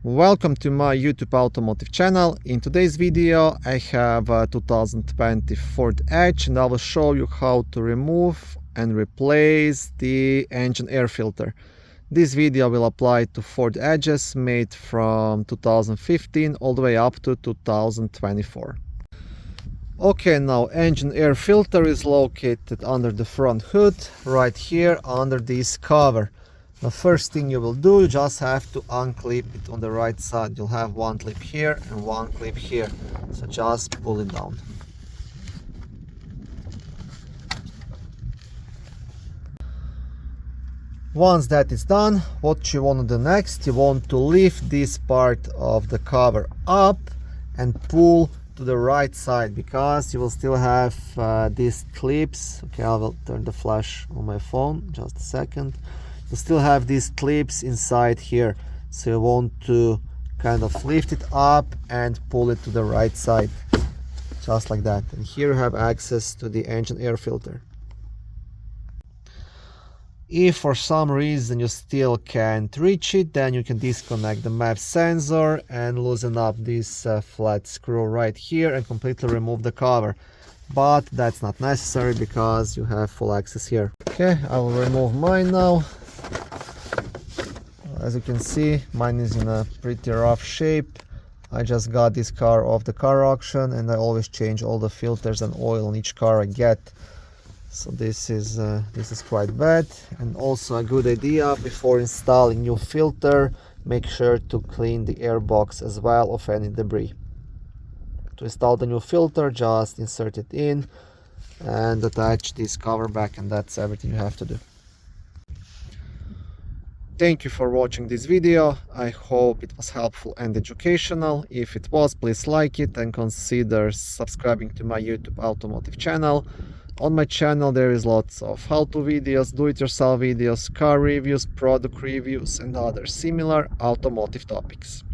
Welcome to my YouTube automotive channel. In today's video I have a 2020 Ford Edge and I will show you how to remove and replace the engine air filter. This video will apply to Ford Edges made from 2015 all the way up to 2024. Okay, now engine air filter is located under the front hood right here under this cover. The first thing you will do, you just have to unclip it on the right side. You'll have one clip here and one clip here. So just pull it down. Once that is done, what you want to do next, you want to lift this part of the cover up and pull to the right side, because you will still have these clips. Okay, I will turn the flash on my phone, just a second. You still have these clips inside here, so you want to kind of lift it up and pull it to the right side, just like that. And here you have access to the engine air filter. If for some reason you still can't reach it, then you can disconnect the map sensor and loosen up this flat screw right here and completely remove the cover. But that's not necessary because you have full access here. Okay, I will remove mine now. As you can see, mine is in a pretty rough shape. I just got this car off the car auction and I always change all the filters and oil on each car I get. So this is quite bad. And also a good idea, before installing new filter, make sure to clean the air box as well of any debris. To install the new filter, just insert it in and attach this cover back, and that's everything you have to do. Thank you for watching this video. I hope it was helpful and educational. If it was, please like it and consider subscribing to my YouTube automotive channel. On my channel there is lots of how-to videos, do-it-yourself videos, car reviews, product reviews and other similar automotive topics.